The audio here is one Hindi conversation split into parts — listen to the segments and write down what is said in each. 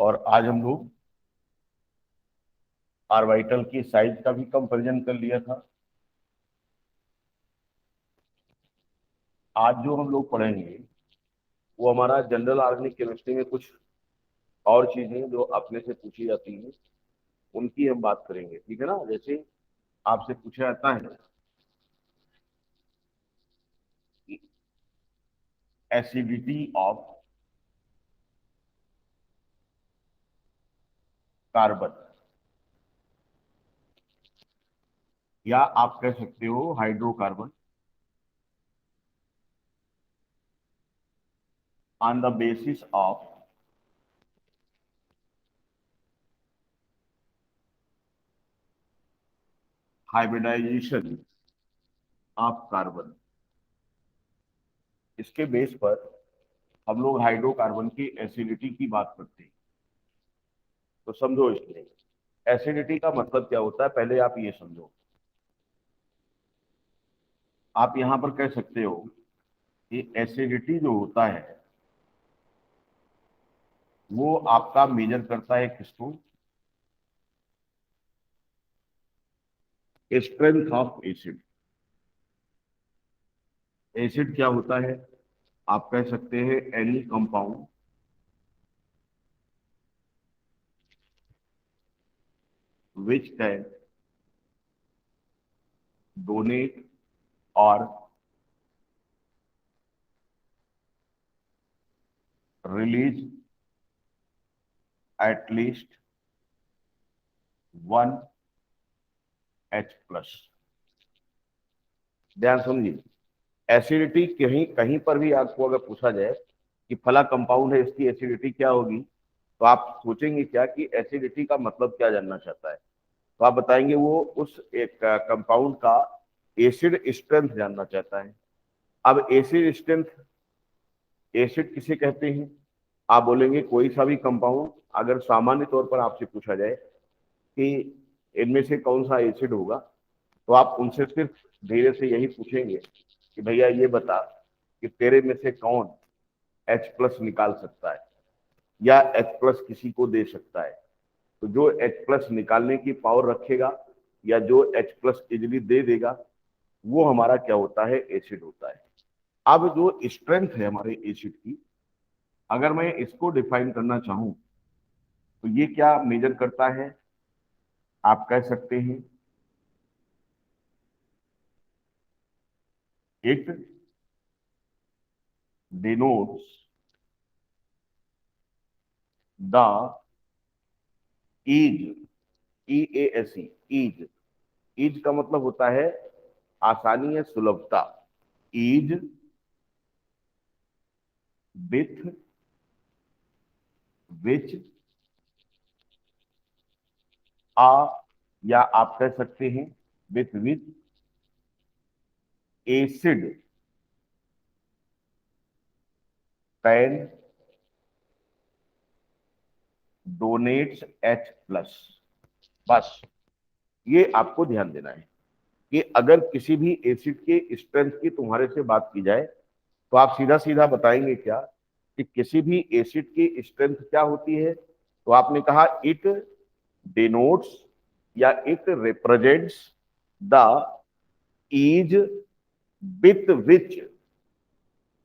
और आज हम लोग ऑर्बिटल की साइज का भी कंपैरिजन कर लिया था। आज जो हम लोग पढ़ेंगे वो हमारा जनरल ऑर्गेनिक केमिस्ट्री में कुछ और चीजें जो अपने से पूछी जाती हैं उनकी हम बात करेंगे, ठीक है ना। जैसे आपसे पूछा जाता है कि एसिडिटी ऑफ कार्बन, या आप कह सकते हो hydrocarbon, on the basis of hybridization of carbon. इसके बेस पर हम लोग हाइड्रोकार्बन की एसिडिटी की बात करते हैं। तो समझो, इसलिए एसिडिटी का मतलब क्या होता है पहले आप ये समझो। आप यहां पर कह सकते हो कि एसिडिटी जो होता है वो आपका मेजर करता है किसको? Strength of acid. एसिड क्या होता है? आप कह सकते हैं any compound which can donate और release at least one H plus. ध्यान समझिए, एसिडिटी कहीं कहीं पर भी आपको अगर पूछा जाए कि फला कंपाउंड है इसकी एसिडिटी क्या होगी, तो आप सोचेंगे क्या कि एसिडिटी का मतलब क्या जानना चाहता है। तो आप बताएंगे वो उस एक कंपाउंड का एसिड स्ट्रेंथ जानना चाहता है। अब एसिड स्ट्रेंथ, एसिड किसे कहते हैं? आप बोलेंगे कोई सा भी कंपाउंड। अगर सामान्य तौर पर आपसे पूछा जाए कि इनमें से कौन सा एसिड होगा, तो आप उनसे सिर्फ धीरे से यही पूछेंगे कि भैया ये बता कि तेरे में से कौन एच प्लस निकाल सकता है या एच प्लस किसी को दे सकता है। तो जो एच प्लस निकालने की पावर रखेगा या जो एच प्लस इजिली दे देगा, वो हमारा क्या होता है? एसिड होता है। अब जो स्ट्रेंथ है हमारे एसिड की, अगर मैं इसको डिफाइन करना चाहूं तो ये क्या मेजर करता है? आप कह सकते हैं it denotes the ease, E A S E, ease. Ease का मतलब होता है आसानी या सुलभता। ईज विथ विच आ, या आप कह सकते हैं with which acid can donates H plus. बस ये आपको ध्यान देना है कि अगर किसी भी एसिड के स्ट्रेंथ की तुम्हारे से बात की जाए तो आप सीधा सीधा बताएंगे क्या कि किसी भी एसिड की स्ट्रेंथ क्या होती है? तो आपने कहा इट डिनोट्स या it represents the ease with which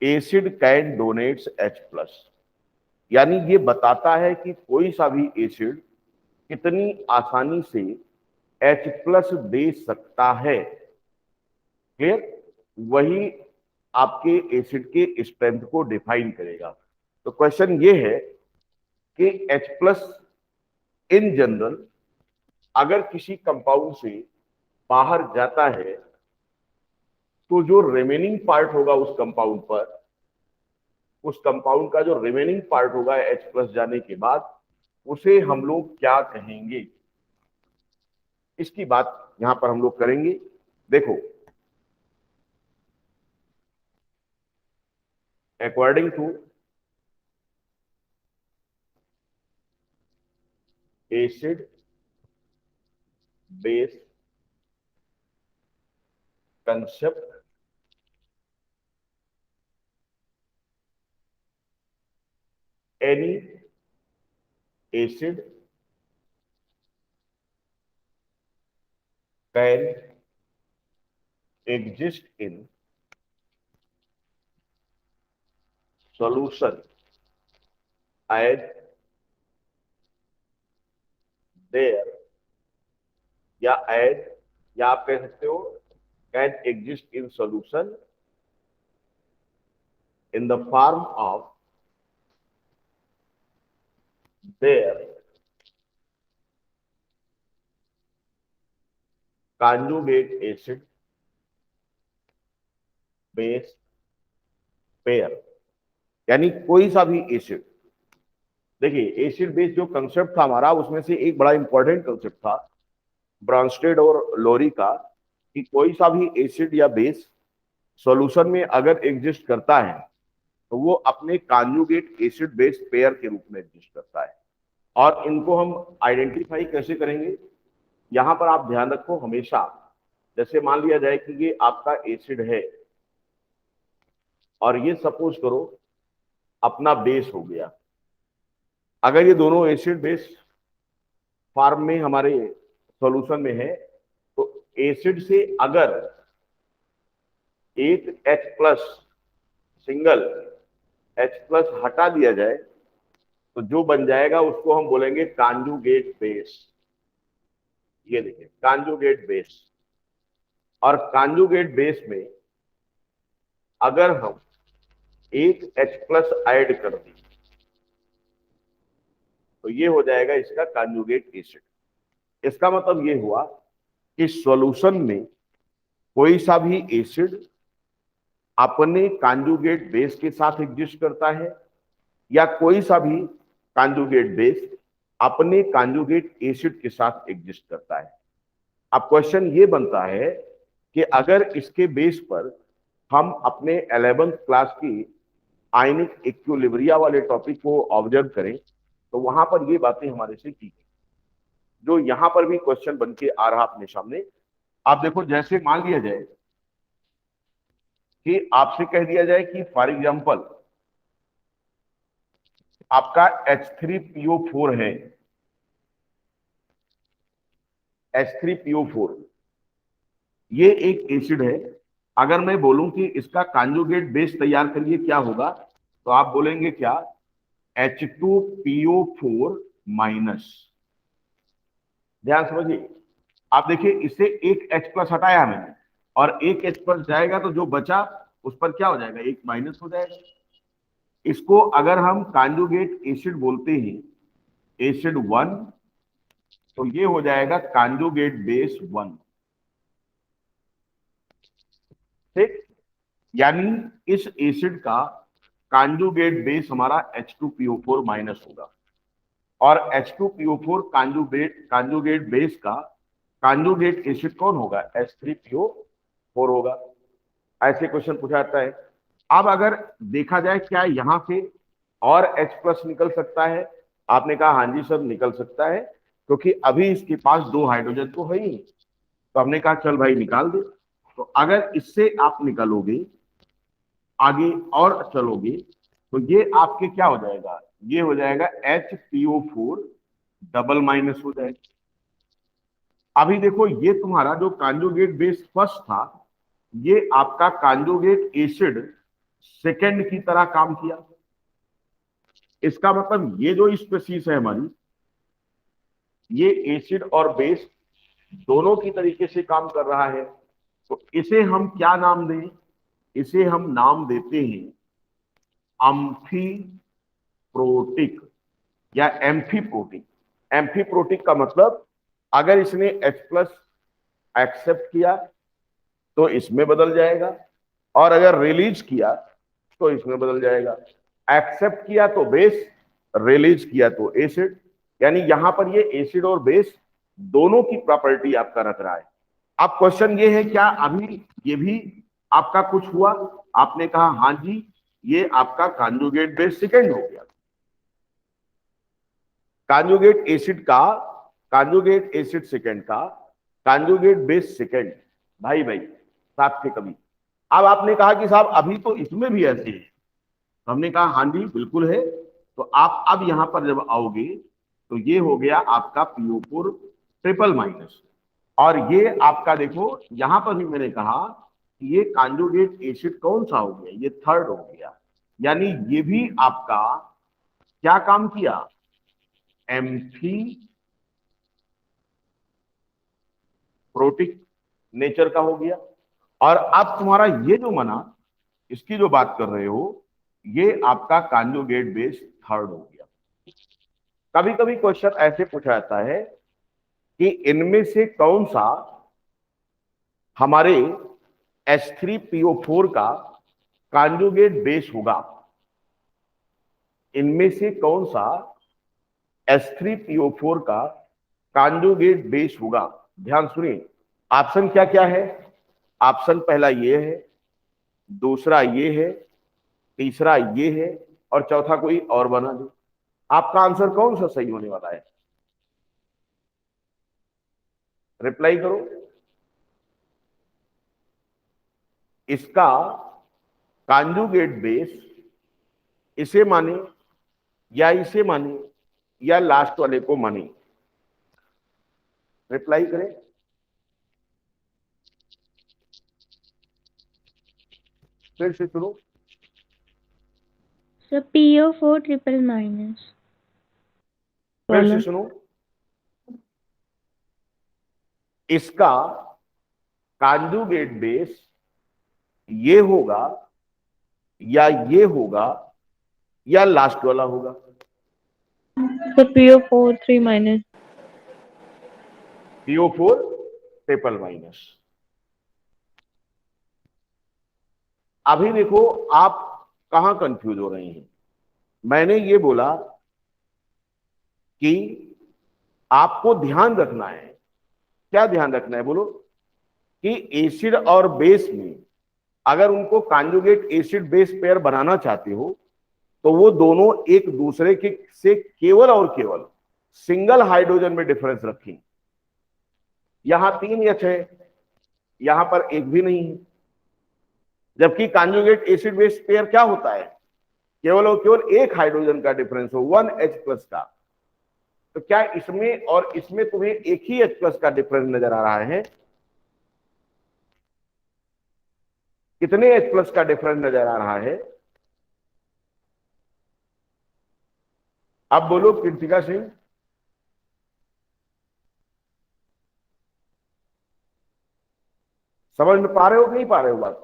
acid can donates H plus. यानी ये बताता है कि कोई सा भी एसिड कितनी आसानी से एच प्लस दे सकता है। क्लियर? वही आपके एसिड के स्ट्रेंथ को डिफाइन करेगा। तो क्वेश्चन ये है कि H प्लस इन जनरल अगर किसी कंपाउंड से बाहर जाता है तो जो रिमेनिंग पार्ट होगा उस कंपाउंड पर, उस कंपाउंड का जो रिमेनिंग पार्ट होगा H प्लस जाने के बाद, उसे हम लोग क्या कहेंगे? इसकी बात यहां पर हम लोग करेंगे। देखो, according to acid base concept, any acid can exist in solution as there या as या आप कह सकते हो can exist in solution in the form of their conjugate acid base pair। यानी कोई सा भी एसिड, देखिए एसिड बेस जो कंसेप्ट था हमारा उसमें से एक बड़ा इंपॉर्टेंट कंसेप्ट था ब्रॉन्स्टेड और लोरी का कि कोई सा भी एसिड या बेस सॉल्यूशन में अगर एग्जिस्ट करता है तो वो अपने कॉन्जुगेट एसिड बेस पेयर के रूप में एग्जिस्ट करता है। और इनको हम आइडेंटिफाई कैसे करेंगे, यहां पर आप ध्यान रखो हमेशा, जैसे मान लिया जाए कि ये आपका एसिड है और ये सपोज करो अपना बेस हो गया। अगर ये दोनों एसिड बेस फॉर्म में हमारे सॉल्यूशन में है तो एसिड से अगर एक H plus single H plus हटा दिया जाए तो जो बन जाएगा उसको हम बोलेंगे कॉन्जुगेट बेस। ये देखिए कॉन्जुगेट बेस, और कॉन्जुगेट बेस में अगर हम एक H प्लस ऐड कर दें तो ये हो जाएगा इसका कॉन्जुगेट एसिड। इसका मतलब ये हुआ कि सॉल्यूशन में कोई सा भी एसिड अपने कॉन्जुगेट बेस के साथ एग्जिस्ट करता है या कोई सा भी कॉन्जुगेट बेस अपने कॉन्जुगेट एसिड के साथ एग्जिस्ट करता है। अब क्वेश्चन ये बनता है कि अगर इसके बेस पर हम अपने 11th क्लास की आयनिक इक्विलिब्रिया वाले टॉपिक को ऑब्जर्व करें तो वहां पर ये बातें हमारे से की गई, जो यहां पर भी क्वेश्चन बन के आ रहा अपने सामने। आप देखो, जैसे मान लिया जाए कि आपसे कह दिया जाए कि फॉर एग्जांपल आपका H3PO4 है, H3PO4 ये एक एसिड है। अगर मैं बोलूं कि इसका कॉन्जुगेट बेस तैयार करिए क्या होगा, तो आप बोलेंगे क्या, H2PO4 माइनस। ध्यान समझिए, आप देखिए इससे एक H प्लस हटाया मैंने और एक H प्लस जाएगा तो जो बचा उस पर क्या हो जाएगा, एक माइनस हो जाएगा। इसको अगर हम कॉन्जुगेट एसिड बोलते हैं एसिड 1 तो ये हो जाएगा कॉन्जुगेट बेस 1। ठीक, यानी इस एसिड का कॉन्जुगेट बेस हमारा H2PO4 माइनस होगा और H2PO4 कॉन्जुगेट बेस का कॉन्जुगेट एसिड कौन होगा, H3PO4 होगा। ऐसे क्वेश्चन पूछा जाता है। अब अगर देखा जाए क्या यहां से और H प्लस निकल सकता है, आपने कहा हाँ जी सर निकल सकता है, क्योंकि अभी इसके पास 2 हाइड्रोजन तो है ही। तो हमने कहा चल भाई निकाल दे। तो अगर इससे आप निकालोगे आगे और चलोगे तो ये आपके क्या हो जाएगा, ये हो जाएगा HPO4 डबल माइनस हो जाएगा। अभी देखो ये तुम्हारा जो कॉन्जुगेट बेस फर्स्ट था ये आपका कॉन्जुगेट एसिड सेकंड की तरह काम किया। इसका मतलब ये जो स्पीशीज है हमारी, ये एसिड और बेस दोनों की तरीके से काम कर रहा है। तो इसे हम क्या नाम दें, इसे हम नाम देते हैं अम्फीप्रोटिक या एम्फीप्रोटिक। एम्फीप्रोटिक का मतलब अगर इसने H प्लस एक्सेप्ट किया तो इसमें बदल जाएगा और अगर रिलीज किया तो इसमें बदल जाएगा। एक्सेप्ट किया तो बेस, रिलीज किया तो एसिड, यानी यहां पर ये एसिड और बेस दोनों की प्रॉपर्टी आपका रख रहा है। अब क्वेश्चन ये है क्या अभी ये भी आपका कुछ हुआ, आपने कहा हाँ जी ये आपका कॉन्जुगेट बेस सेकंड हो गया। कॉन्जुगेट एसिड का कॉन्जुगेट एसिड सेकंड का कॉन्जुगेट बेस सेकंड, भाई भाई साथ थे कभी। अब आपने कहा कि साहब अभी तो इसमें भी ऐसे है, हमने कहा हाँ जी बिल्कुल है। तो आप अब यहां पर जब आओगे तो ये हो गया आपका PO4 ट्रिपल माइनस। और ये आपका देखो यहां पर भी मैंने कहा कि ये कॉन्जुगेट एसिड कौन सा हो गया, ये थर्ड हो गया। यानी ये भी आपका क्या काम किया, एम्फी प्रोटिक नेचर का हो गया। और अब तुम्हारा ये जो मना, इसकी जो बात कर रहे हो, ये आपका कॉन्जुगेट बेस थर्ड हो गया। कभी कभी क्वेश्चन ऐसे पूछा जाता है कि इनमें से कौन सा हमारे H3PO4 का कॉन्जुगेट बेस होगा, इनमें से कौन सा H3PO4 का कॉन्जुगेट बेस होगा। ध्यान सुनिए, ऑप्शन क्या क्या है। ऑप्शन पहला ये है, दूसरा ये है, तीसरा ये है, और चौथा कोई और बना दो। आपका आंसर कौन सा सही होने वाला है, रिप्लाई करो। इसका कॉन्जुगेट बेस इसे माने या इसे माने या लास्ट वाले को माने, रिप्लाई करें। फिर से शुरू। Sir PO4 triple minus. फिर से सुनो, इसका कॉन्जुगेट बेस ये होगा या ये होगा या लास्ट वाला होगा। Sir PO4 3 minus. PO4 triple minus. अभी देखो आप कहां कंफ्यूज हो रहे हैं। मैंने ये बोला कि आपको ध्यान रखना है, क्या ध्यान रखना है बोलो, कि एसिड और बेस में अगर उनको कॉन्जुगेट एसिड बेस पेयर बनाना चाहते हो तो वो दोनों एक दूसरे के से केवल और केवल सिंगल हाइड्रोजन में डिफरेंस रखें। यहां 3 H है, यहां पर एक भी नहीं है, जबकि कॉन्जुगेट एसिड बेस पेयर क्या होता है, केवल और केवल एक हाइड्रोजन का डिफरेंस हो, 1H+ का। तो क्या इसमें और इसमें तुम्हें एक ही H+ का डिफरेंस नजर आ रहा है, कितने H+ का डिफरेंस नजर आ रहा है, अब बोलो कृतिका सिंह। समझ में पा रहे हो कि नहीं पा रहे हो बात,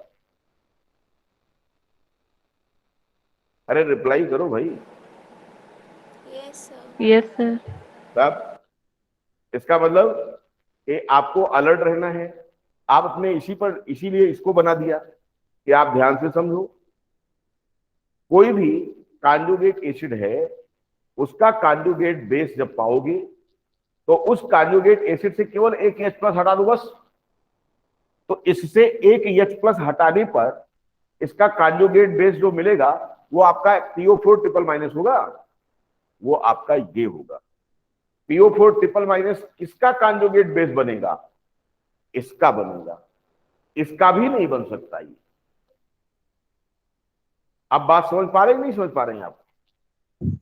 अरे रिप्लाई करो भाई। Yes sir. Yes sir. तब इसका मतलब कि आपको अलर्ट रहना है। आप अपने इसी पर इसीलिए इसको बना दिया कि आप ध्यान से समझो। कोई भी कॉन्जुगेट एसिड है, उसका कॉन्जुगेट बेस जब पाओगे तो उस कॉन्जुगेट एसिड से केवल एक H+ हटा दो बस। तो इससे एक H+ हटाने पर इसका कॉन्जुगेट बेस जो मिलेगा वो आपका PO4 ट्रिपल माइनस होगा, वो आपका ये होगा। PO4 ट्रिपल माइनस किसका कॉन्जुगेट बेस बनेगा, इसका बनेगा, इसका भी नहीं बन सकता ये। आप बात समझ पा रहे हैं नहीं समझ पा रहे हैं आप।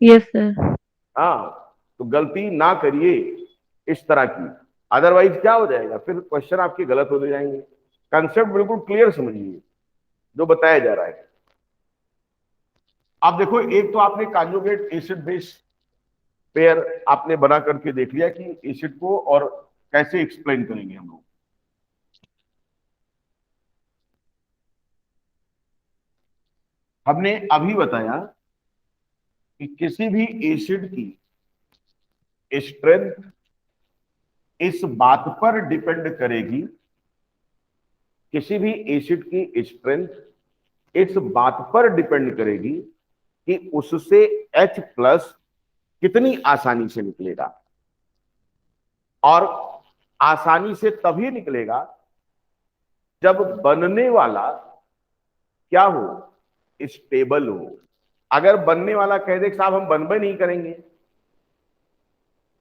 Yes sir. हाँ, तो गलती ना करिए इस तरह की, अदरवाइज क्या हो जाएगा, फिर क्वेश्चन आपके गलत हो जाएंगे। कंसेप्ट बिल्कुल क्लियर समझिए जो बताया जा रहा है। आप देखो, एक तो आपने कॉन्जुगेट एसिड बेस पेयर आपने बना करके देख लिया कि एसिड को और कैसे एक्सप्लेन करेंगे हम लोग। हमने अभी बताया कि किसी भी एसिड की स्ट्रेंथ इस बात पर डिपेंड करेगी, किसी भी एसिड की स्ट्रेंथ इस बात पर डिपेंड करेगी कि उससे H+ कितनी आसानी से निकलेगा। और आसानी से तभी निकलेगा जब बनने वाला क्या हो, स्टेबल हो। अगर बनने वाला कह दे साहब हम बनबे नहीं करेंगे,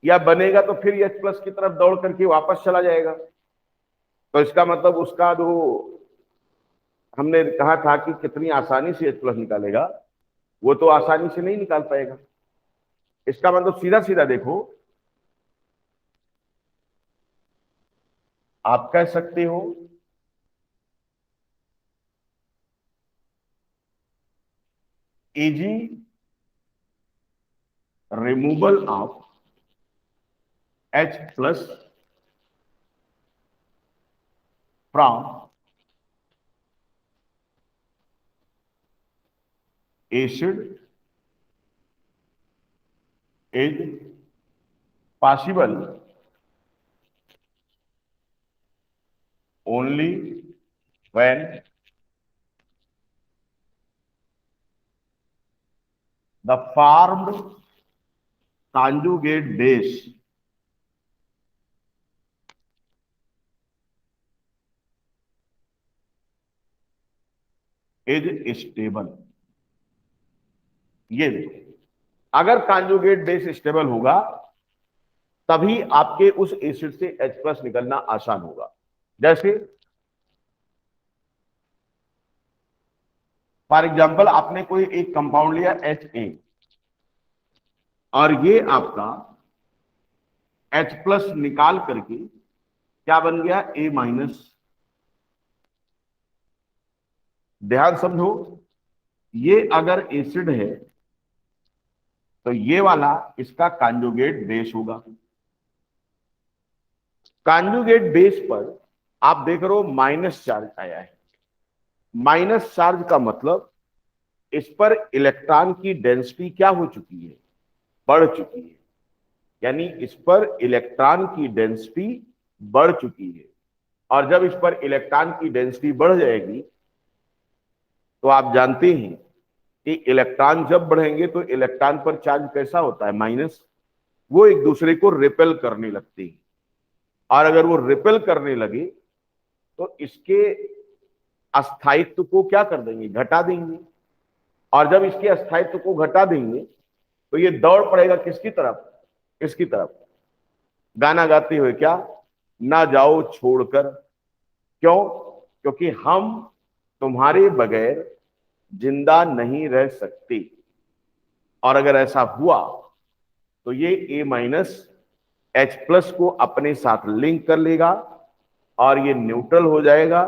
या बनेगा तो फिर H+ की तरफ दौड़ करके वापस चला जाएगा, तो इसका मतलब उसका जो हमने कहा था कि कितनी आसानी से H+ निकालेगा, वो तो आसानी से नहीं निकाल पाएगा। इसका मतलब सीधा सीधा देखो, आप कह सकते हो एजी removal of H+ from acid is possible only when the formed conjugate base is stable। ये देखो, अगर कॉन्जुगेट बेस स्टेबल होगा तभी आपके उस एसिड से H+ निकलना आसान होगा। जैसे फॉर एग्जांपल आपने कोई एक कंपाउंड लिया Ha और ये आपका H+ निकाल करके क्या बन गया, A-। ध्यान समझो, ये अगर एसिड है तो ये वाला इसका कॉन्जुगेट बेस होगा। कॉन्जुगेट बेस पर आप देख रहे हो माइनस चार्ज आया है। माइनस चार्ज का मतलब इस पर इलेक्ट्रॉन की डेंसिटी क्या हो चुकी है, बढ़ चुकी है। यानी इस पर इलेक्ट्रॉन की डेंसिटी बढ़ चुकी है, और जब इस पर इलेक्ट्रॉन की डेंसिटी बढ़ जाएगी तो आप जानते हैं कि इलेक्ट्रॉन जब बढ़ेंगे तो इलेक्ट्रॉन पर चार्ज कैसा होता है, माइनस। वो एक दूसरे को रिपेल करने लगते हैं, और अगर वो रिपेल करने लगे तो इसके अस्थायित्व को क्या कर देंगे, घटा देंगे। और जब इसके अस्थायित्व को घटा देंगे तो ये दौड़ पड़ेगा किसकी तरफ, इसकी तरफ। गाना गाते हुए क्या, ना जाओ छोड़कर। क्यों, क्योंकि हम तुम्हारे बगैर जिंदा नहीं रह सकते। और अगर ऐसा हुआ तो ये A-H+ को अपने साथ लिंक कर लेगा और ये न्यूट्रल हो जाएगा।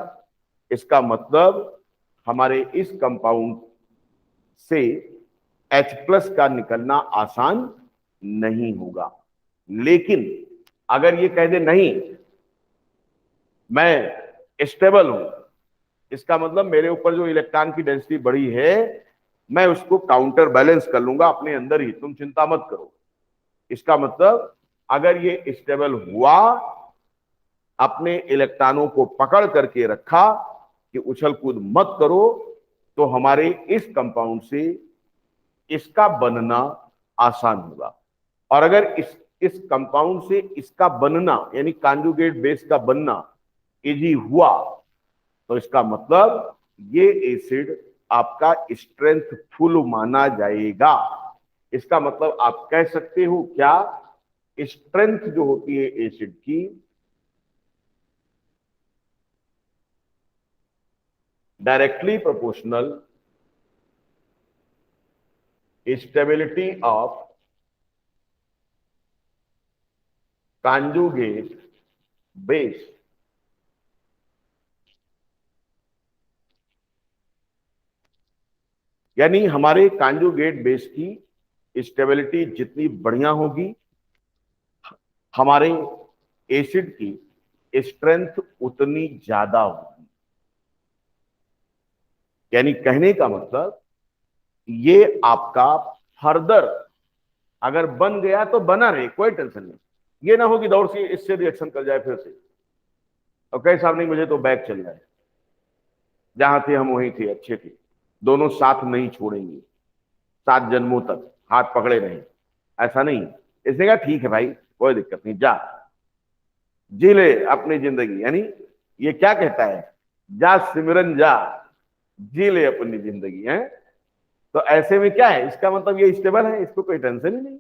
इसका मतलब हमारे इस कंपाउंड से H+ का निकलना आसान नहीं होगा। लेकिन अगर ये कह दे नहीं मैं स्टेबल हूं, इसका मतलब मेरे ऊपर जो इलेक्ट्रॉन की डेंसिटी बढ़ी है मैं उसको काउंटर बैलेंस कर लूंगा अपने अंदर ही, तुम चिंता मत करो। इसका मतलब अगर ये स्टेबल हुआ, अपने इलेक्ट्रॉनों को पकड़ करके रखा कि उछल कूद मत करो, तो हमारे इस कंपाउंड से इसका बनना आसान होगा। और अगर इस कंपाउंड से इसका बनना यानी कॉन्जुगेट बेस का बनना इजी हुआ तो इसका मतलब ये एसिड आपका स्ट्रेंथफुल माना जाएगा। इसका मतलब आप कह सकते हो क्या, स्ट्रेंथ जो होती है एसिड की directly proportional stability of conjugate base यानी हमारे कॉन्जुगेट बेस की स्टेबिलिटी जितनी बढ़िया होगी, हमारे एसिड की स्ट्रेंथ उतनी ज्यादा होगी। यानी कहने का मतलब ये आपका फर्दर अगर बन गया तो बना रहे, कोई टेंशन नहीं। ये ना हो कि दौड़ से इससे रिएक्शन कर जाए फिर से और कहे साहब नहीं मुझे तो बैक चल जाए, जहां थे हम वहीं थे, अच्छे थे, दोनों साथ नहीं छोड़ेंगे 7 जन्मों तक हाथ पकड़े रहे। ऐसा नहीं। इसने कहा ठीक है भाई कोई दिक्कत नहीं, जा जी ले अपनी जिंदगी। यानी ये क्या कहता है, जा सिमरन जा, जी ले अपनी जिंदगी है। तो ऐसे में क्या है, इसका मतलब ये स्टेबल है, इसको कोई टेंशन ही नहीं।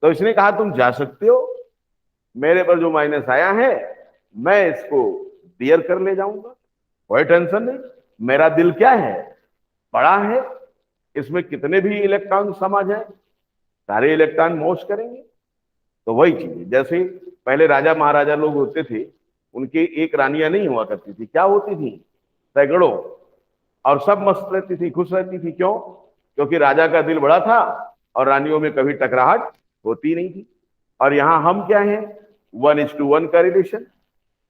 तो इसने कहा तुम जा सकते हो, मेरे पर जो माइनस आया है मैं इसको बियर कर ले जाऊंगा, कोई टेंशन नहीं। मेरा दिल क्या है, बड़ा है, इसमें कितने भी इलेक्ट्रॉन समा जाए, सारे इलेक्ट्रॉन मोस्ट करेंगे। तो वही चीज है, जैसे पहले राजा महाराजा लोग होते थे, उनके एक रानियां नहीं हुआ करती थी, क्या होती थी, सैकड़ों, और सब मस्त रहती थी, खुश रहती थी। क्यों? क्योंकि राजा का दिल बड़ा था और रानियों में कभी टकराहट होती नहीं थी। और यहाँ हम क्या है, 1:1 का रिलेशन।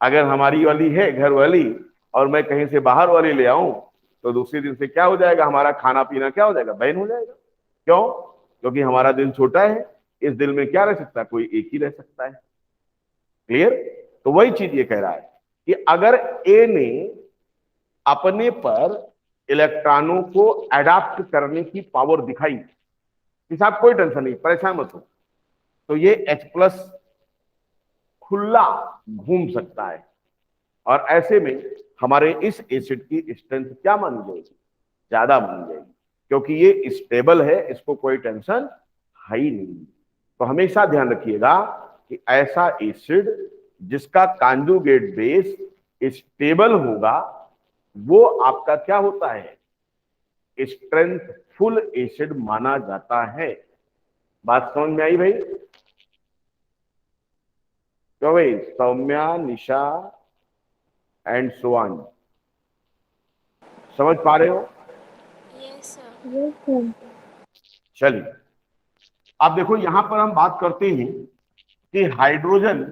अगर हमारी वाली है घर वाली और मैं कहीं से बाहर वाली ले आऊं, तो दूसरे दिन से क्या हो जाएगा, हमारा खाना पीना क्या हो जाएगा, बैन हो जाएगा। क्यों? क्योंकि हमारा दिल छोटा है, इस दिल में क्या रह सकता है, कोई एक ही रह सकता है। क्लियर? तो वही चीज ये कह रहा है कि अगर ए ने अपने पर इलेक्ट्रॉनों को अडाप्ट करने की पावर दिखाई, कि साहब कोई टेंशन नहीं, परेशान मत हो, तो ये H+ खुला घूम सकता है। और ऐसे में हमारे इस एसिड की स्ट्रेंथ क्या मानी जाएगी, ज्यादा मानी जाएगी, क्योंकि ये स्टेबल है, इसको कोई टेंशन है ही नहीं। तो हमेशा ध्यान रखिएगा कि ऐसा एसिड जिसका कॉन्जुगेट बेस स्टेबल होगा, वो आपका क्या होता है, स्ट्रेंथफुल एसिड माना जाता है। बात समझ में आई भाई? क्यों भाई, सौम्या, निशा एंड सुवान, समझ पा रहे हो? Yes sir. चलिए, अब देखो यहां पर हम बात करते हैं कि हाइड्रोजन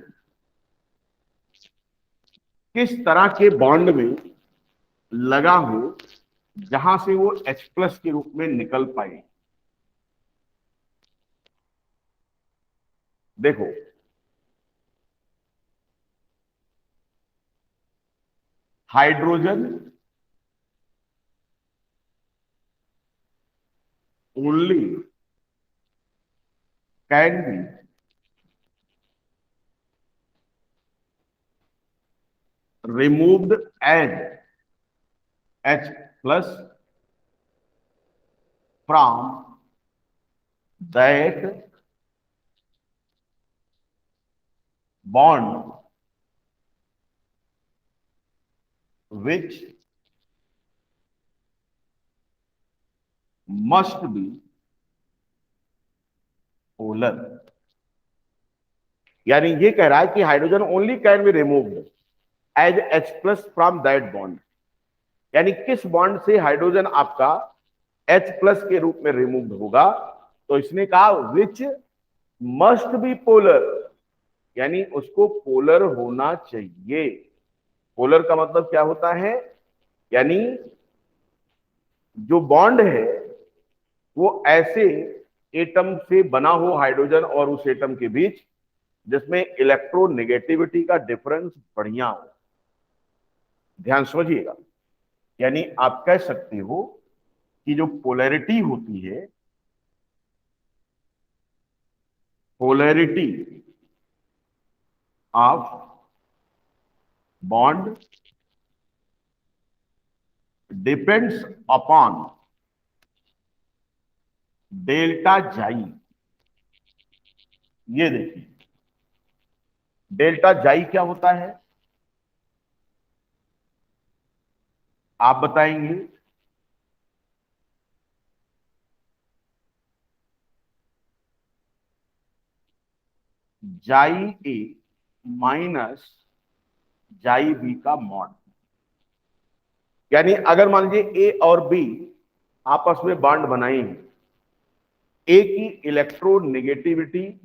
किस तरह के बॉन्ड में लगा हो जहां से वो H+ के रूप में निकल पाए। देखो, hydrogen only can B removed as H+ from that bond which must be polar। यानी ये कह रहा है कि hydrogen only can be removed as H+ from that bond. यानी किस बॉन्ड से हाइड्रोजन आपका H+ के रूप में रिमूव्ड होगा, तो इसने कहा विच मस्ट बी पोलर, यानी उसको पोलर होना चाहिए। पोलर का मतलब क्या होता है, यानी जो बॉन्ड है वो ऐसे एटम से बना हो, हाइड्रोजन और उस एटम के बीच, जिसमें इलेक्ट्रोनेगेटिविटी का डिफरेंस बढ़िया हो। ध्यान समझिएगा, यानी आप कह सकते हो कि जो पोलैरिटी होती है, polarity of bond depends upon delta जाई। ये देखिए, डेल्टा जाई क्या होता है, आप बताएंगे? जाई ए माइनस जाई बी का मॉड। यानी अगर मान लीजिए ए और बी आपस में बॉन्ड बनाएंगे, ए की इलेक्ट्रोनेगेटिविटी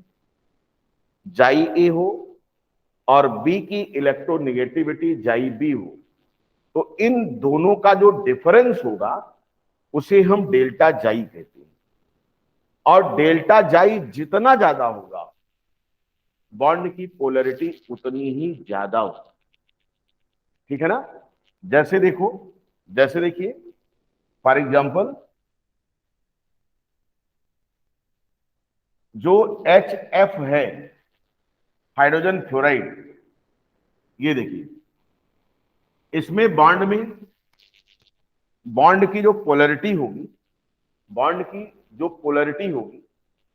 जाई ए हो और बी की इलेक्ट्रोनेगेटिविटी जाई बी हो, तो इन दोनों का जो डिफरेंस होगा उसे हम डेल्टा जाई कहते हैं। और डेल्टा जाई जितना ज्यादा होगा, बॉन्ड की पोलैरिटी उतनी ही ज्यादा होगी। ठीक है ना? जैसे देखो, जैसे देखिए, फॉर एग्जांपल जो HF है, हाइड्रोजन फ्लोराइड, ये देखिए, इसमें बॉन्ड की जो पोलैरिटी होगी, बॉन्ड की जो पोलैरिटी होगी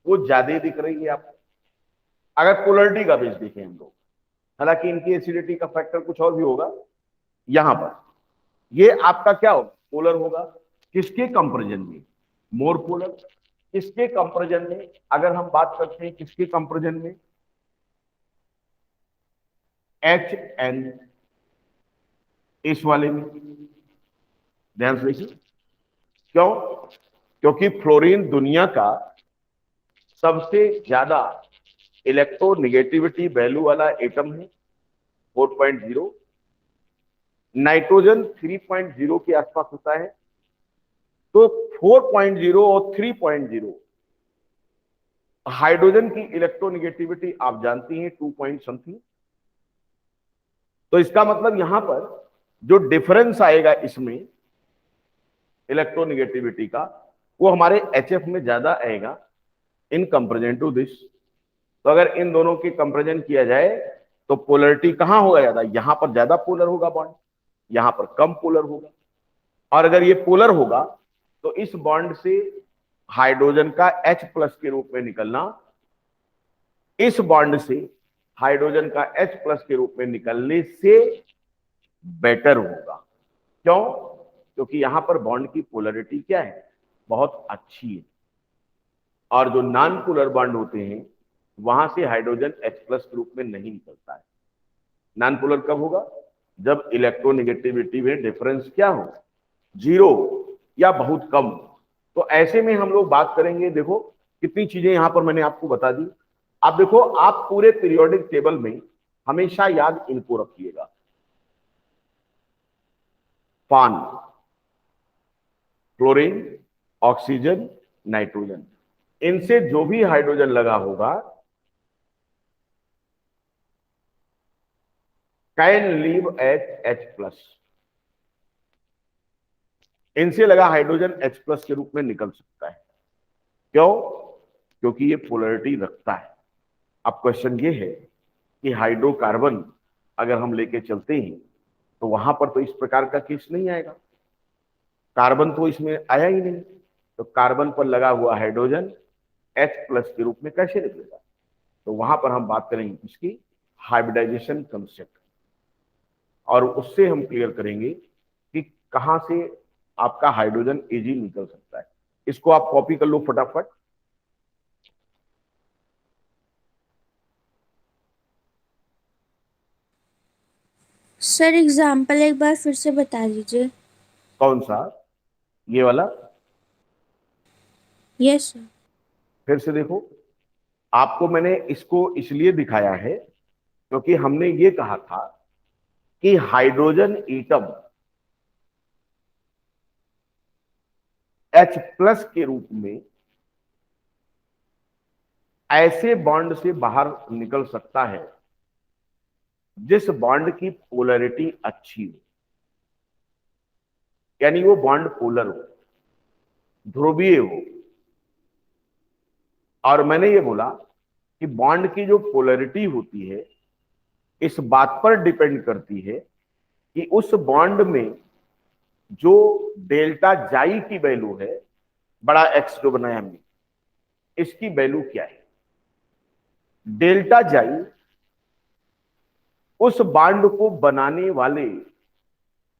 वो ज्यादा दिख रही है आपको, अगर पोलैरिटी का बेस देखें हम लोग। हालांकि इनकी एसिडिटी का फैक्टर कुछ और भी होगा। यहां पर ये आपका क्या होगा, पोलर होगा। किसके कंपैरिजन में? More polar. किसके कंपैरिजन में, अगर हम बात करते हैं किसके कंपैरिजन में, एच एन, इस वाले में ध्यान से देखिए। क्यों? क्योंकि फ्लोरीन दुनिया का सबसे ज्यादा इलेक्ट्रोनिगेटिविटी वैल्यू वाला एटम है, 4.0। नाइट्रोजन 3.0 के आसपास होता है। तो 4.0 और 3.0, हाइड्रोजन की इलेक्ट्रोनिगेटिविटी आप जानती हैं 2 पॉइंट समथिंग। तो इसका मतलब यहां पर जो डिफरेंस आएगा इसमें इलेक्ट्रोनिगेटिविटी का, वो हमारे HF में ज्यादा आएगा इन कंपेरिजन टू दिस। तो अगर इन दोनों की कंपेरिजन किया जाए तो पोलरिटी कहां होगा ज्यादा, यहां पर ज्यादा पोलर होगा बॉन्ड, यहां पर कम पोलर होगा। और अगर ये पोलर होगा तो इस बॉन्ड से हाइड्रोजन का H प्लस के रूप में निकलना, इस बॉन्ड से हाइड्रोजन का H प्लस के रूप में निकलने से बेटर होगा। क्यों? क्योंकि यहां पर बॉन्ड की पोलरिटी क्या है, बहुत अच्छी है। और जो नॉन पोलर बॉन्ड होते हैं वहां से हाइड्रोजन H प्लस के रूप में नहीं निकलता है। नॉन पोलर कब होगा, जब इलेक्ट्रोनिगेटिविटी में डिफरेंस क्या हो, 0 या बहुत कम। तो ऐसे में हम लोग बात करेंगे, देखो कितनी चीजें यहां पर मैंने आपको बता दी। आप देखो, आप पूरे पीरियोडिक टेबल में हमेशा याद इनको रखिएगा, पान, क्लोरीन, ऑक्सीजन, नाइट्रोजन, इनसे जो भी हाइड्रोजन लगा होगा can leave at H plus, इनसे लगा हाइड्रोजन H प्लस के रूप में निकल सकता है। क्यों? क्योंकि ये पोलरिटी रखता है। अब क्वेश्चन ये है कि हाइड्रोकार्बन अगर हम लेके चलते हैं तो वहां पर तो इस प्रकार का केस नहीं आएगा, कार्बन तो इसमें आया ही नहीं। तो कार्बन पर लगा हुआ हाइड्रोजन H प्लस के रूप में कैसे निकलेगा? तो वहां पर हम बात करेंगे इसकी हाइब्रिडाइजेशन कंसेप्ट, और उससे हम क्लियर करेंगे कि कहां से आपका हाइड्रोजन इजी निकल सकता है। इसको आप कॉपी कर लो फटाफट। सर एग्जाम्पल एक बार फिर से बता दीजिए। कौन सा? ये वाला? Yes sir. फिर से देखो, आपको मैंने इसको इसलिए दिखाया है क्योंकि हमने ये कहा था कि हाइड्रोजन एटम H प्लस के रूप में ऐसे बॉन्ड से बाहर निकल सकता है जिस बॉन्ड की पोलरिटी अच्छी हो, यानी वो बॉन्ड पोलर हो, ध्रुवीय हो। और मैंने ये बोला कि बॉन्ड की जो पोलरिटी होती है इस बात पर डिपेंड करती है कि उस बॉन्ड में जो डेल्टा जाई की वैल्यू है, बड़ा एक्स जो बनाया हमने, इसकी वैल्यू क्या है। डेल्टा जाई उस बॉन्ड को बनाने वाले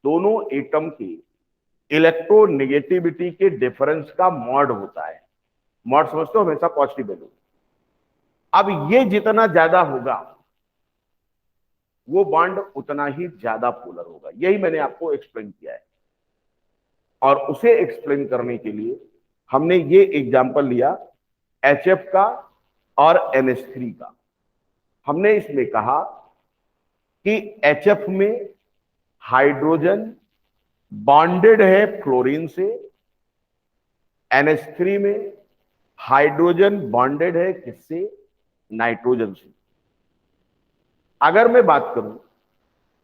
दोनों एटम के इलेक्ट्रोनेगेटिविटी के डिफरेंस का मॉड होता है। मॉड समझते हो, हमेशा पॉजिटिव वैल्यू। अब ये जितना ज्यादा होगा वो बॉन्ड उतना ही ज्यादा पोलर होगा। यही मैंने आपको एक्सप्लेन किया है। और उसे एक्सप्लेन करने के लिए हमने ये एग्जांपल लिया HF का और NH3 का। हमने इसमें कहा कि HF में हाइड्रोजन बॉन्डेड है फ्लोरीन से, NH3 में हाइड्रोजन बॉन्डेड है किससे, नाइट्रोजन से। अगर मैं बात करूं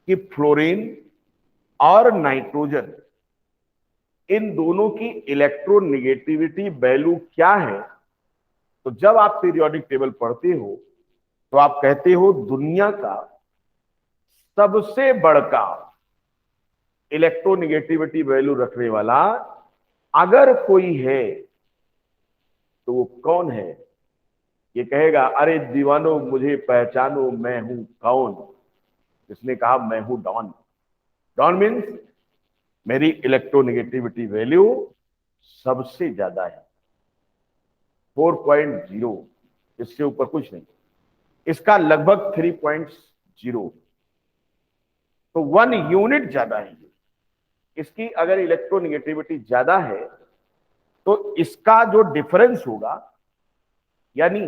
कि फ्लोरीन और नाइट्रोजन इन दोनों की इलेक्ट्रोनेगेटिविटी वैल्यू क्या है, तो जब आप पीरियोडिक टेबल पढ़ते हो तो आप कहते हो दुनिया का सबसे बड़का इलेक्ट्रोनेगेटिविटी वैल्यू रखने वाला अगर कोई है तो वो कौन है। ये कहेगा अरे दीवानो मुझे पहचानो मैं हूं कौन। इसने कहा मैं हूं डॉन। डॉन मीन्स मेरी इलेक्ट्रोनेगेटिविटी वैल्यू सबसे ज्यादा है। 4.0, इससे ऊपर कुछ नहीं। इसका लगभग 3.0, तो 1 यूनिट ज्यादा है। इसकी अगर इलेक्ट्रोनेगेटिविटी ज्यादा है तो इसका जो डिफरेंस होगा, यानी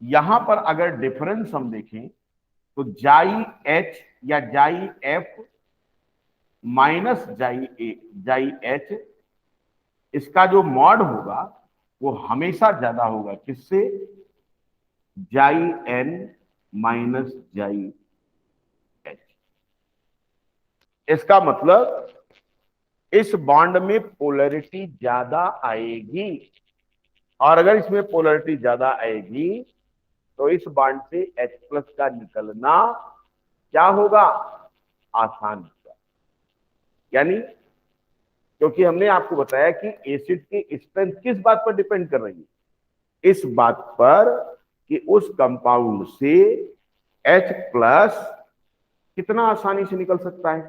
यहां पर अगर डिफरेंस हम देखें तो जाई एच या जाई एफ माइनस जाई एच, इसका जो मॉड होगा वो हमेशा ज्यादा होगा किससे? जाई एन माइनस जाई एच। इसका मतलब इस बॉन्ड में पोलैरिटी ज्यादा आएगी, और अगर इसमें पोलैरिटी ज्यादा आएगी तो इस बॉन्ड से H प्लस का निकलना क्या होगा? आसान होगा। यानी क्योंकि हमने आपको बताया कि एसिड की स्ट्रेंथ किस बात पर डिपेंड कर रही है? इस बात पर कि उस कंपाउंड से H प्लस कितना आसानी से निकल सकता है।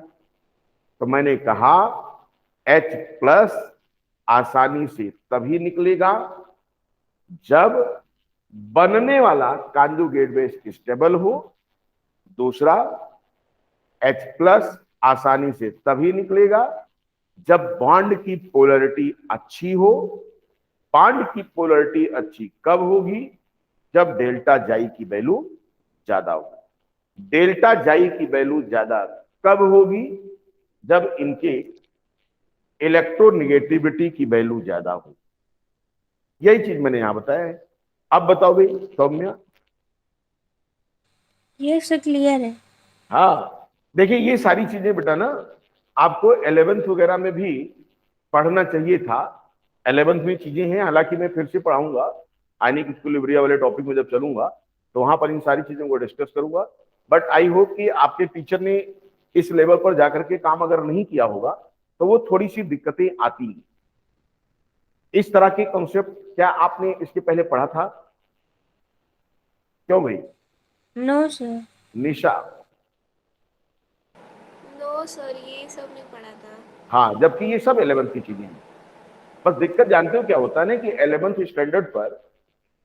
तो मैंने कहा H प्लस आसानी से तभी निकलेगा जब बनने वाला कॉन्जुगेट बेस स्टेबल हो। दूसरा, H प्लस आसानी से तभी निकलेगा जब बॉन्ड की पोलैरिटी अच्छी हो। बॉन्ड की पोलैरिटी अच्छी कब होगी? जब डेल्टा जाई की वैल्यू ज्यादा होगी। डेल्टा जाई की वैल्यू ज्यादा कब होगी? जब इनके इलेक्ट्रोनेगेटिविटी की वैल्यू ज्यादा हो। यही चीज मैंने यहां बताया है। अब बताओ भाई सौम्या। ये सब क्लियर है। हाँ, देखिए ये सारी चीजें बेटा ना आपको 11th वगैरह में भी पढ़ना चाहिए था। 11th में चीजें हैं, हालांकि मैं फिर से पढ़ाऊंगा आयनिक इक्विलिब्रिया वाले टॉपिक में जब चलूंगा तो वहां पर इन सारी चीजों को डिस्कस करूंगा। बट आई होप कि आपके टीचर ने इस लेवल पर जाकर के काम अगर नहीं किया होगा तो वो थोड़ी सी दिक्कतें आती हैं। इस तरह के कॉन्सेप्ट क्या आपने इसके पहले पढ़ा था? क्यों भाई? No sir. Nisha? No sir, ये सब नहीं पढ़ा था। हाँ, जबकि ये सब 11th की चीजें हैं। बस दिक्कत जानते हो क्या होता है ना कि 11th स्टैंडर्ड पर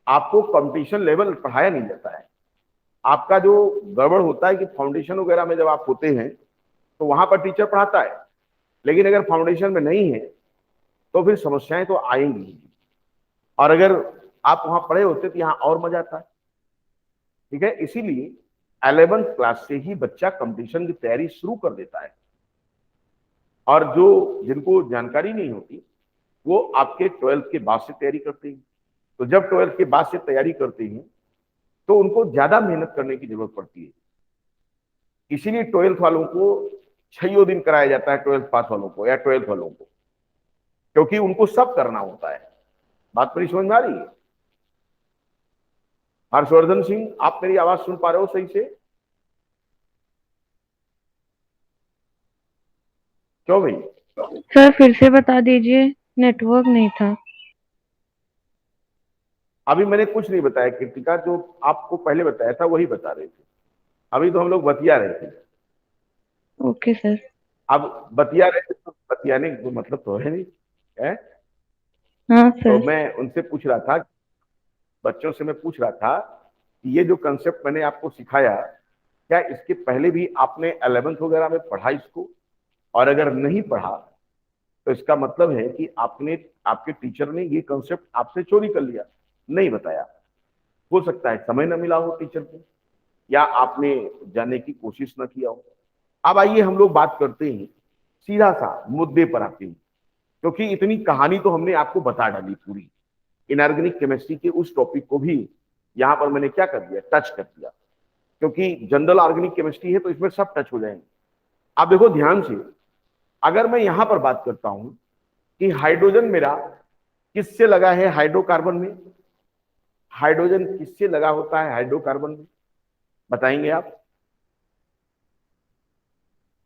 आपको कंपटीशन लेवल पढ़ाया नहीं जाता है। आपका जो गड़बड़ होता है कि फाउंडेशन वगैरह में जब आप होते हैं तो वहां पर टीचर पढ़ाता है, लेकिन अगर फाउंडेशन में नहीं है तो फिर समस्याएं तो आएंगी ही। और अगर आप वहां पढ़े होते तो यहाँ और मजा आता है। ठीक है, इसीलिए 11th क्लास से ही बच्चा कंपटीशन की तैयारी शुरू कर देता है। और जो जिनको जानकारी नहीं होती वो आपके 12th के बाद से तैयारी करते हैं। तो जब 12th के बाद से तैयारी करते हैं तो उनको ज्यादा मेहनत करने की जरूरत पड़ती है। इसीलिए 12th वालों को 6 दिन कराया जाता है, 12th पास वालों को या 12th वालों को, क्योंकि उनको सब करना होता है। बात मेरी समझ में आ रही है? हर्षवर्धन सिंह, आप मेरी आवाज सुन पा रहे हो सही से? क्यों भाई? सर फिर से बता दीजिए, नेटवर्क नहीं था। अभी मैंने कुछ नहीं बताया कृतिका, जो आपको पहले बताया था वही बता रहे थे। अभी तो हम लोग बतिया रहे थे। Okay sir. अब बतिया रहे थे तो बतियाने का मतलब तो है नहीं है? हाँ तो सर। मैं उनसे पूछ रहा था, बच्चों से मैं पूछ रहा था कि ये जो कंसेप्ट मैंने आपको सिखाया, क्या इसके पहले भी आपने 11th वगैरह में पढ़ा इसको? और अगर नहीं पढ़ा तो इसका मतलब है कि आपने, आपके टीचर ने ये कंसेप्ट आपसे चोरी कर लिया, नहीं बताया। हो सकता है समय न मिला हो टीचर को, या आपने जानने की कोशिश न किया हो। अब आइए हम लोग बात करते हैं, सीधा सा मुद्दे पर आते हैं, क्योंकि इतनी कहानी तो हमने आपको बता डाली पूरी। इनऑर्गेनिक केमिस्ट्री के उस टॉपिक को भी यहां पर मैंने क्या कर दिया, टच कर दिया, क्योंकि जनरल ऑर्गेनिक केमिस्ट्री है तो इसमें सब टच हो जाएंगे। आप देखो ध्यान से, अगर मैं यहां पर बात करता हूं कि हाइड्रोजन मेरा किससे लगा है हाइड्रोकार्बन में, हाइड्रोजन किससे लगा होता है हाइड्रोकार्बन में, बताएंगे आप?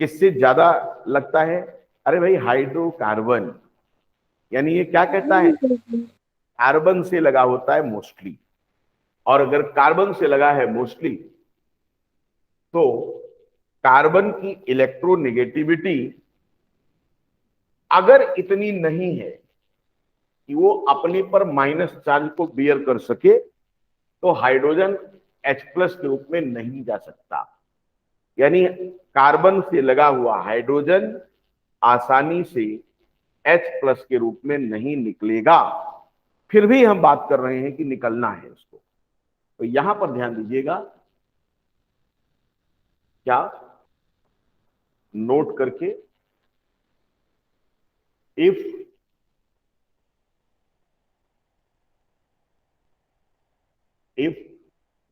किससे ज्यादा लगता है? अरे भाई हाइड्रोकार्बन, यानी ये क्या कहता है, कार्बन से लगा होता है मोस्टली। और अगर कार्बन से लगा है मोस्टली तो कार्बन की इलेक्ट्रोनेगेटिविटी अगर इतनी नहीं है, कि वो अपने पर माइनस चार्ज को बियर कर सके, तो हाइड्रोजन H प्लस के रूप में नहीं जा सकता। यानी कार्बन से लगा हुआ हाइड्रोजन आसानी से H प्लस के रूप में नहीं निकलेगा। फिर भी हम बात कर रहे हैं कि निकलना है उसको। तो यहां पर ध्यान दीजिएगा, क्या नोट करके, if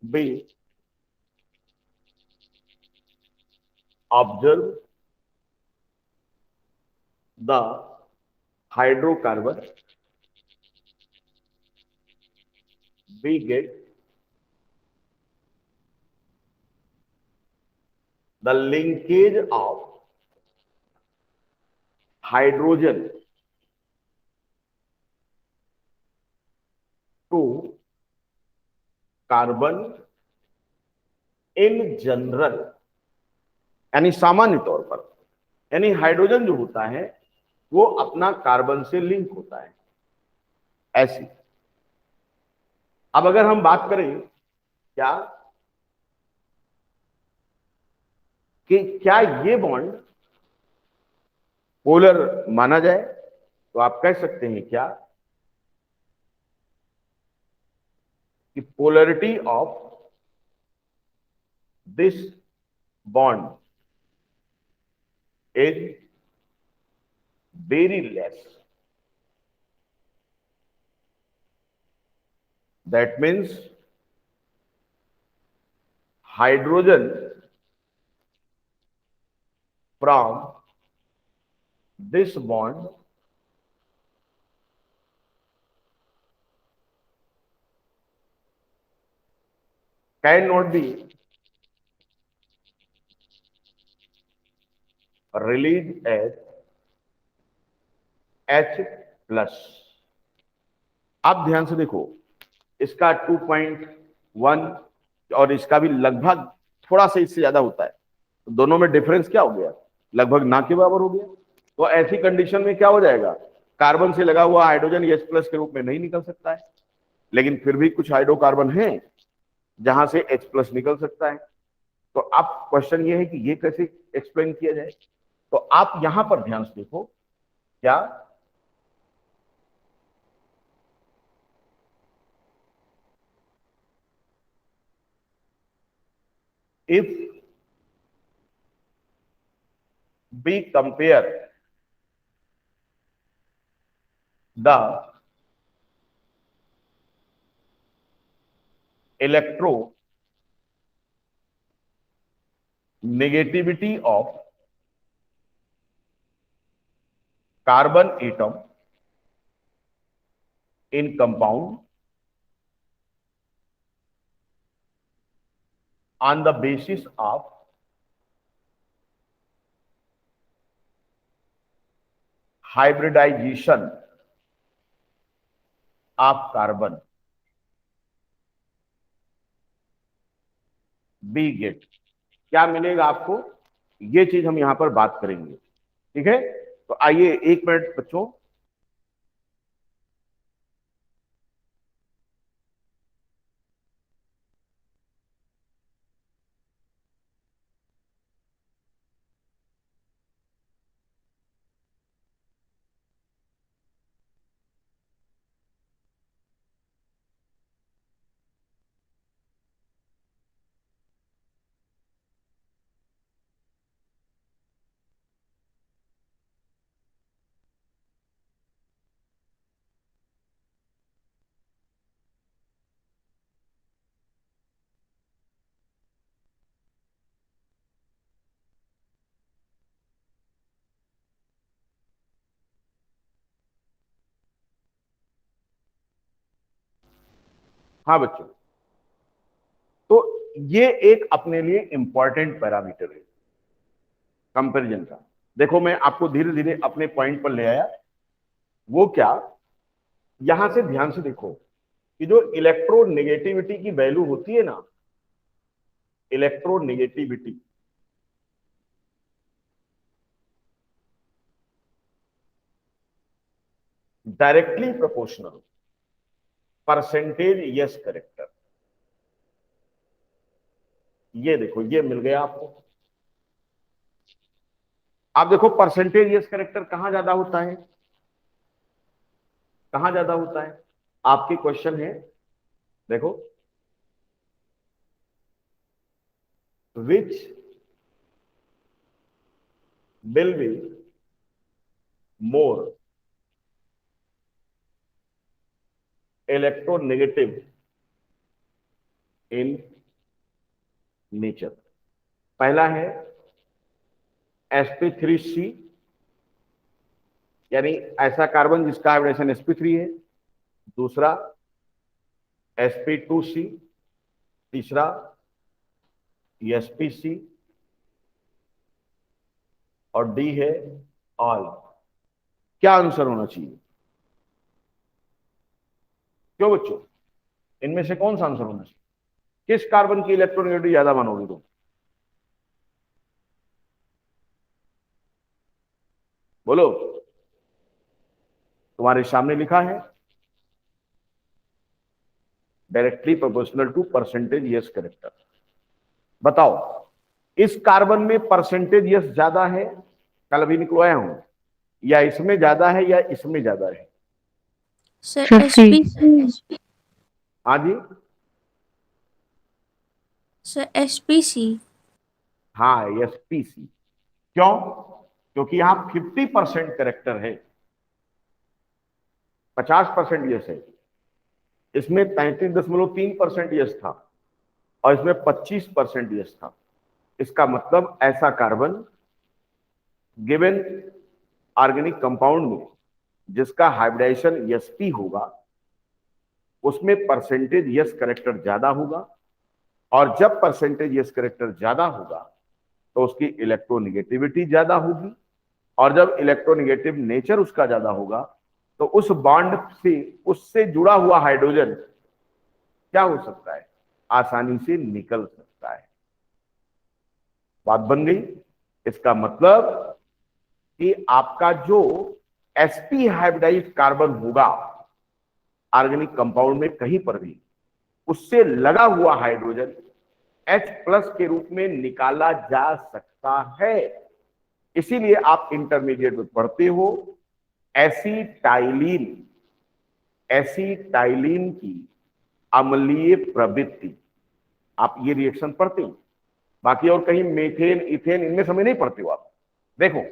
we observe the hydrocarbon, we get the linkage of hydrogen to carbon in general, यानी सामान्य तौर पर, यानी हाइड्रोजन जो होता है वो अपना कार्बन से लिंक होता है ऐसी। अब अगर हम बात करें क्या कि क्या ये बॉन्ड पोलर माना जाए, तो आप कह सकते हैं क्या कि polarity of this bond is very less. That means hydrogen from this bond cannot be released as H plus। आप ध्यान से देखो, इसका 2.1 और इसका भी लगभग थोड़ा सा इससे ज्यादा होता है, तो दोनों में डिफरेंस क्या हो गया, लगभग ना के बराबर हो गया। तो ऐसी कंडीशन में क्या हो जाएगा, कार्बन से लगा हुआ हाइड्रोजन H प्लस के रूप में नहीं निकल सकता है, लेकिन फिर भी कुछ हाइड्रोकार्बन हैं जहां से H प्लस निकल सकता है। तो अब क्वेश्चन ये है कि ये कैसे एक्सप्लेन किया जाए। तो आप यहां पर ध्यान से देखो, क्या if we compare the electronegativity of carbon atom in compound on the basis of hybridization of carbon, we get, क्या मिलेगा आपको, ये चीज हम यहां पर बात करेंगे। ठीक है, तो आइए 1 मिनट बच्चों। हाँ बच्चों, तो ये एक अपने लिए इंपॉर्टेंट पैरामीटर है कंपैरिजन का। देखो मैं आपको धीरे धीरे अपने पॉइंट पर ले आया। वो क्या, यहां से ध्यान से देखो कि जो इलेक्ट्रोनेगेटिविटी की वैल्यू होती है ना, electronegativity, directly proportional percentage S character. ये देखो, ये मिल गया आपको। आप देखो परसेंटेज यस करेक्टर कहां ज्यादा होता है, कहां ज्यादा होता है। आपके क्वेश्चन है, देखो, which will be more electronegative in nature. पहला है sp3c, यानी ऐसा कार्बन जिसका हाइब्रिडेशन sp3 है। दूसरा sp2c, तीसरा spc, और डी है ऑल। क्या आंसर होना चाहिए? क्यों बच्चों, इनमें से कौन सा आंसर होना चाहिए? किस कार्बन की इलेक्ट्रोनेगेटिविटी ज्यादा मानोगे तुम? बोलो, तुम्हारे सामने लिखा है directly proportional to percentage S character. बताओ, इस कार्बन में परसेंटेज यस ज्यादा है, कल अभी निकलवाया हूं, या इसमें ज्यादा है, या इसमें ज्यादा है? Sir Safi SPC। हाँ जी, सर SPC। हाँ एसपीसी। क्यों? क्योंकि यहां 50% करेक्टर है, 50% यस है। इसमें 33.3% यस था, और इसमें 25% यस था। इसका मतलब ऐसा कार्बन गिवन ऑर्गेनिक कंपाउंड में जिसका हाइब्रिडाइजेशन sp होगा, उसमें परसेंटेज यस करेक्टर ज्यादा होगा। और जब परसेंटेज यस करेक्टर ज्यादा होगा तो उसकी इलेक्ट्रोनेगेटिविटी ज्यादा होगी, और जब इलेक्ट्रोनेगेटिव नेचर उसका ज्यादा होगा तो उस बॉन्ड से उससे जुड़ा हुआ हाइड्रोजन क्या हो सकता है? आसानी से निकल सकता है। बात बन गई। इसका मतलब कि आपका जो sp हाइब्रिडाइज्ड कार्बन होगा ऑर्गेनिक कंपाउंड में कहीं पर भी, उससे लगा हुआ हाइड्रोजन H प्लस के रूप में निकाला जा सकता है। इसीलिए आप इंटरमीडिएट में पढ़ते हो एसिटाइलिन, एसिटाइलिन की अम्लीय प्रवृत्ति। आप ये रिएक्शन पढ़ते हो, बाकी और कहीं मीथेन, इथेन, इनमें समय नहीं पढ़ते हो आप। देखो,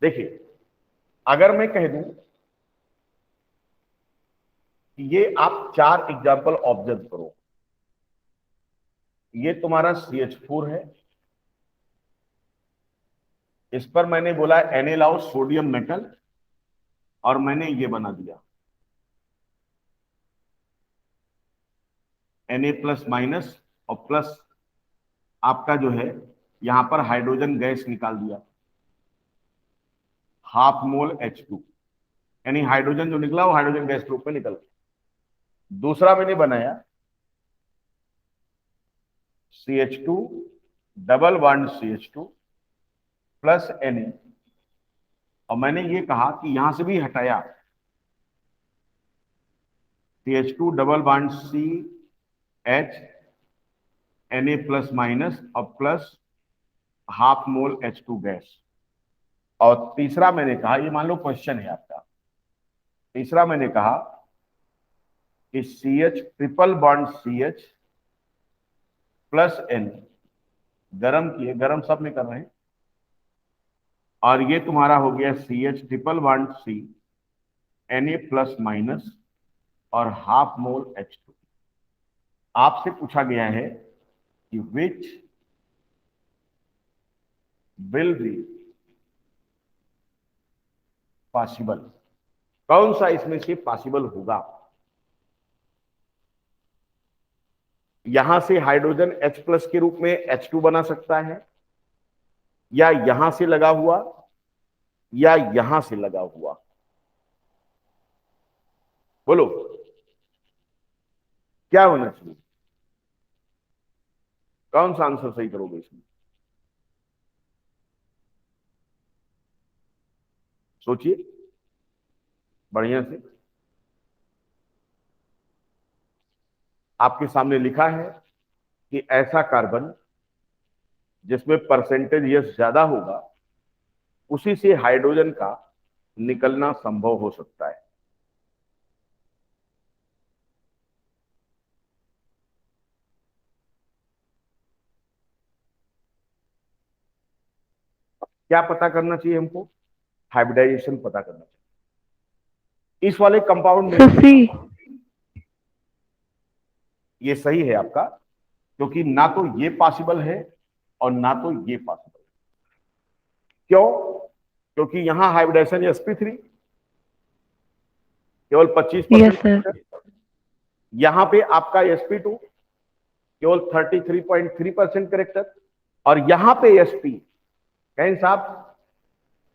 देखिए, अगर मैं कह दूं कि ये आप 4 एग्जाम्पल ऑब्जर्व करो। ये तुम्हारा CH4 है, इस पर मैंने बोला Na लाओ सोडियम मेटल, और मैंने ये बना दिया Na प्लस माइनस, और प्लस आपका जो है यहां पर हाइड्रोजन गैस निकाल दिया, हाफ मोल H2, यानी हाइड्रोजन जो निकला वो हाइड्रोजन गैस के रूप में निकल गया। दूसरा मैंने बनाया CH2 double bond CH2 plus Na, और मैंने ये कहा कि यहां से भी हटाया CH2 double bond CH, Na plus minus, और plus half mole H2 gas. और तीसरा मैंने कहा, ये मान लो क्वेश्चन है आपका, तीसरा मैंने कहा कि CH triple bond CH plus N, गरम किए, गरम सब में कर रहे हैं, और ये तुम्हारा हो गया CH triple bond C, Na plus minus, और हाफ मोल H2। आपसे पूछा गया है कि विच विल बी पॉसिबल, कौन सा इसमें से पॉसिबल होगा? यहां से हाइड्रोजन H प्लस के रूप में H2 बना सकता है, या यहां से लगा हुआ, या यहां से लगा हुआ? बोलो, क्या होना चाहिए? कौन सा आंसर सही करोगे इसमें? सोचिए बढ़िया से। आपके सामने लिखा है कि ऐसा कार्बन जिसमें परसेंटेज यस ज्यादा होगा उसी से हाइड्रोजन का निकलना संभव हो सकता है। क्या पता करना चाहिए हमको? हाइब्रिडाइजेशन पता करना चाहिए इस वाले कंपाउंड में। सर सी। ये सही है आपका, क्योंकि ना तो ये पॉसिबल है और ना तो ये पॉसिबल है। क्यों? क्योंकि यहां हाइब्रिडाइजेशन sp3 केवल 25% यस सर। यहां पे आपका sp2 केवल 33.3% करेक्टर, और यहां पे sp कहें साहब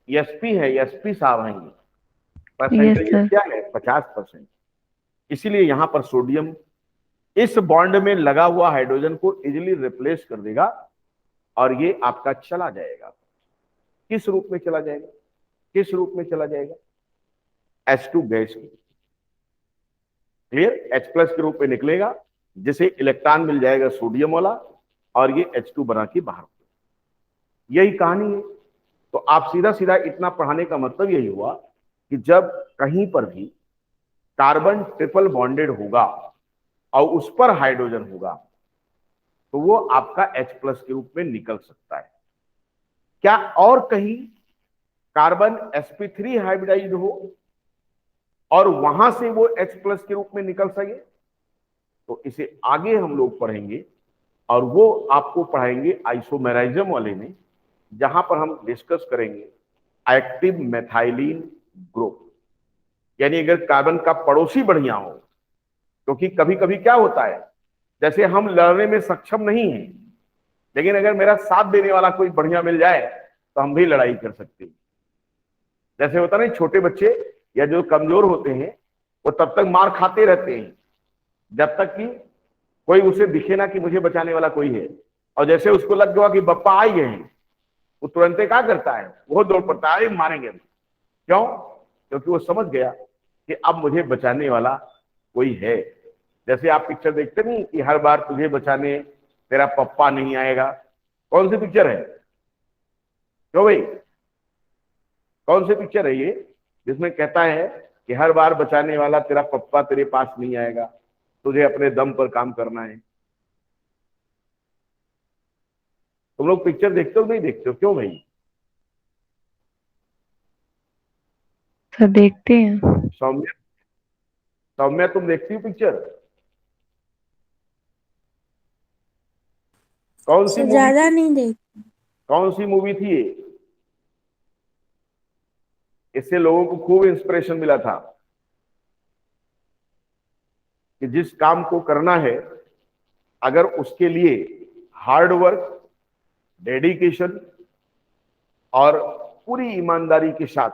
sp है, sp साहब हैं, यस परसेंटेज सर। क्या है 50%। इसीलिए यहां पर सोडियम इस बॉन्ड में लगा हुआ हाइड्रोजन को इजिली रिप्लेस कर देगा और ये आपका चला जाएगा। किस रूप में चला जाएगा? किस रूप में चला जाएगा? H2 गैस की। क्लियर? H+ के रूप में निकलेगा, जिसे इलेक्ट्रॉन मिल जाएगा सोडियम वाला, और ये H2 बना के बाहर। यही कहानी है। तो आप सीधा सीधा इतना पढ़ाने का मतलब यही हुआ कि जब कहीं पर भी कार्बन ट्रिपल बॉन्डेड होगा और उस पर हाइड्रोजन होगा तो वो आपका H+ के रूप में निकल सकता है। क्या और कहीं कार्बन sp3 हाइब्रिडाइज्ड हो और वहां से वो H+ के रूप में निकल सके? तो इसे आगे हम लोग पढ़ेंगे और वो आपको पढ़ाएंगे आइसोमेराइज्म वाले में, जहां पर हम डिस्कस करेंगे एक्टिव मेथाइलिन ग्रुप। यानी अगर कार्बन का पड़ोसी बढ़िया हो, क्योंकि कभी कभी क्या होता है, जैसे हम लड़ने में सक्षम नहीं हैं, लेकिन अगर मेरा साथ देने वाला कोई बढ़िया मिल जाए तो हम भी लड़ाई कर सकते हैं। जैसे होता नहीं, छोटे बच्चे या जो कमजोर होते हैं वो तब तक मार खाते रहते हैं जब तक कि कोई उसे दिखे ना कि मुझे बचाने वाला कोई है, और जैसे उसको लग गया कि बप्पा आई है, वो तुरंत क्या करता है, वो दौड़ पड़ता है, मारेंगे। क्यों? क्योंकि वो समझ गया कि अब मुझे बचाने वाला कोई है। जैसे आप पिक्चर देखते नहीं कि हर बार तुझे बचाने तेरा पप्पा नहीं आएगा। कौन सी पिक्चर है? क्यों भाई, कौन सी पिक्चर है ये जिसमें कहता है कि हर बार बचाने वाला तेरा पप्पा तेरे पास नहीं आएगा, तुझे अपने दम पर काम करना है? तुम लोग पिक्चर देखते हो नहीं देखते हो? क्यों भाई? सर देखते हैं। सौम्या, सौम्या तुम देखती हो पिक्चर? कौन सी सर मूवी ज्यादा थी? नहीं देख। कौन सी मूवी थी ये? इससे लोगों को खूब इंस्पिरेशन मिला था कि जिस काम को करना है, अगर उसके लिए हार्ड वर्क, डेडिकेशन और पूरी ईमानदारी के साथ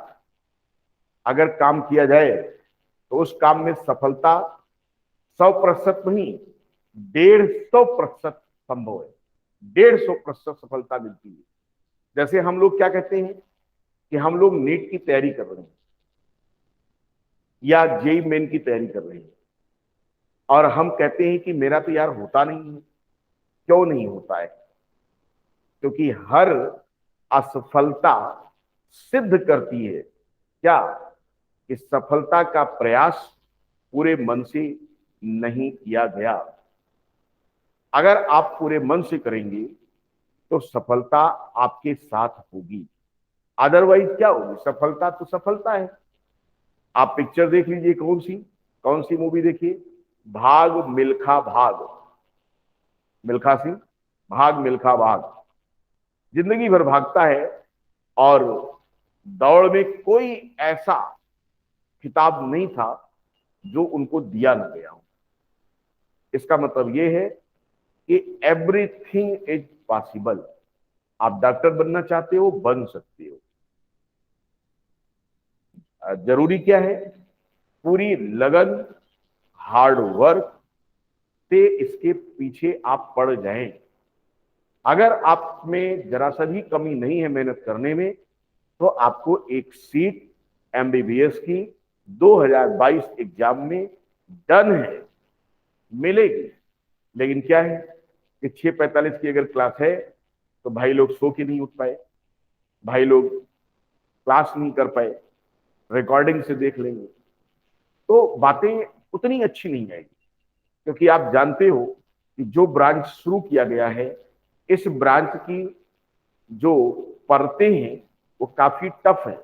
अगर काम किया जाए तो उस काम में सफलता 100% नहीं, 150% संभव है। 150% सफलता मिलती है। जैसे हम लोग क्या कहते हैं कि हम लोग नीट की तैयारी कर रहे हैं या जेई मेन की तैयारी कर रहे हैं, और हम कहते हैं कि मेरा तो यार होता नहीं है। क्यों नहीं होता है? क्योंकि हर असफलता सिद्ध करती है क्या? कि सफलता का प्रयास पूरे मन से नहीं किया गया। अगर आप पूरे मन से करेंगे तो सफलता आपके साथ होगी, अदरवाइज क्या होगी? सफलता तो सफलता है। आप पिक्चर देख लीजिए, कौन सी मूवी देखिए, भाग मिल्खा भाग, मिल्खा सिंह, भाग मिल्खा भाग। जिंदगी भर भागता है और दौड़ में कोई ऐसा खिताब नहीं था जो उनको दिया न गया हो। इसका मतलब यह है कि एवरीथिंग इज पॉसिबल। आप डॉक्टर बनना चाहते हो, बन सकते हो। जरूरी क्या है? पूरी लगन, हार्ड वर्क से इसके पीछे आप पड़ जाएं। अगर आप में जरा सा भी कमी नहीं है मेहनत करने में, तो आपको एक सीट एमबीबीएस की 2022 एग्जाम में डन है, मिलेगी। लेकिन क्या है कि 6:45 की अगर क्लास है तो भाई लोग सो के नहीं उठ पाए, भाई लोग क्लास नहीं कर पाए, रिकॉर्डिंग से देख लेंगे, तो बातें उतनी अच्छी नहीं आएगी। क्योंकि आप जानते हो कि जो ब्रांच शुरू किया गया है, इस ब्रांच की जो परतें हैं वो काफी टफ है,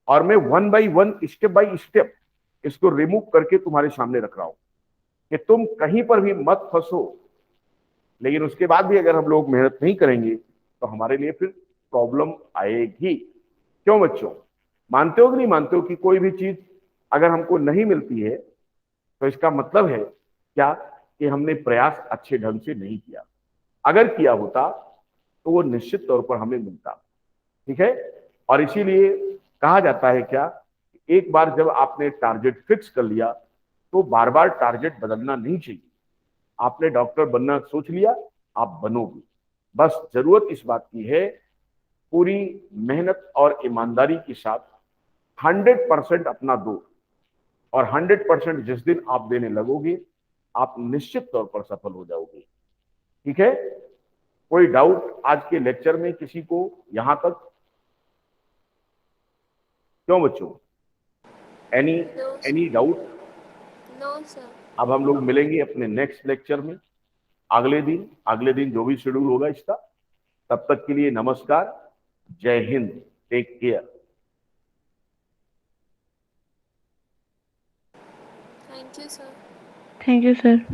और मैं 1 बाई 1 स्टेप बाई स्टेप इसको रिमूव करके तुम्हारे सामने रख रहा हूं कि तुम कहीं पर भी मत फंसो। लेकिन उसके बाद भी अगर हम लोग मेहनत नहीं करेंगे तो हमारे लिए फिर प्रॉब्लम आएगी। क्यों बच्चों, मानते हो कि नहीं मानते हो कि कोई भी चीज अगर हमको नहीं मिलती है तो इसका मतलब है क्या कि हमने प्रयास अच्छे ढंग से नहीं किया। अगर किया होता तो वो निश्चित तौर पर हमें मिलता। ठीक है, और इसीलिए कहा जाता है क्या, एक बार जब आपने टारगेट फिक्स कर लिया तो बार बार टारगेट बदलना नहीं चाहिए। आपने डॉक्टर बनना सोच लिया, आप बनोगे। बस जरूरत इस बात की है, पूरी मेहनत और ईमानदारी के साथ 100% अपना दो, और 100% जिस दिन आप देने लगोगे आप निश्चित तौर पर सफल हो जाओगे। ठीक है, कोई डाउट आज के लेक्चर में किसी को यहां तक? क्यों बच्चों, any no any doubt? No sir. अब हम लोग मिलेंगे अपने नेक्स्ट लेक्चर में अगले दिन जो भी शेड्यूल होगा इसका। तब तक के लिए नमस्कार, जय हिंद, take care. Thank you sir. Thank you sir.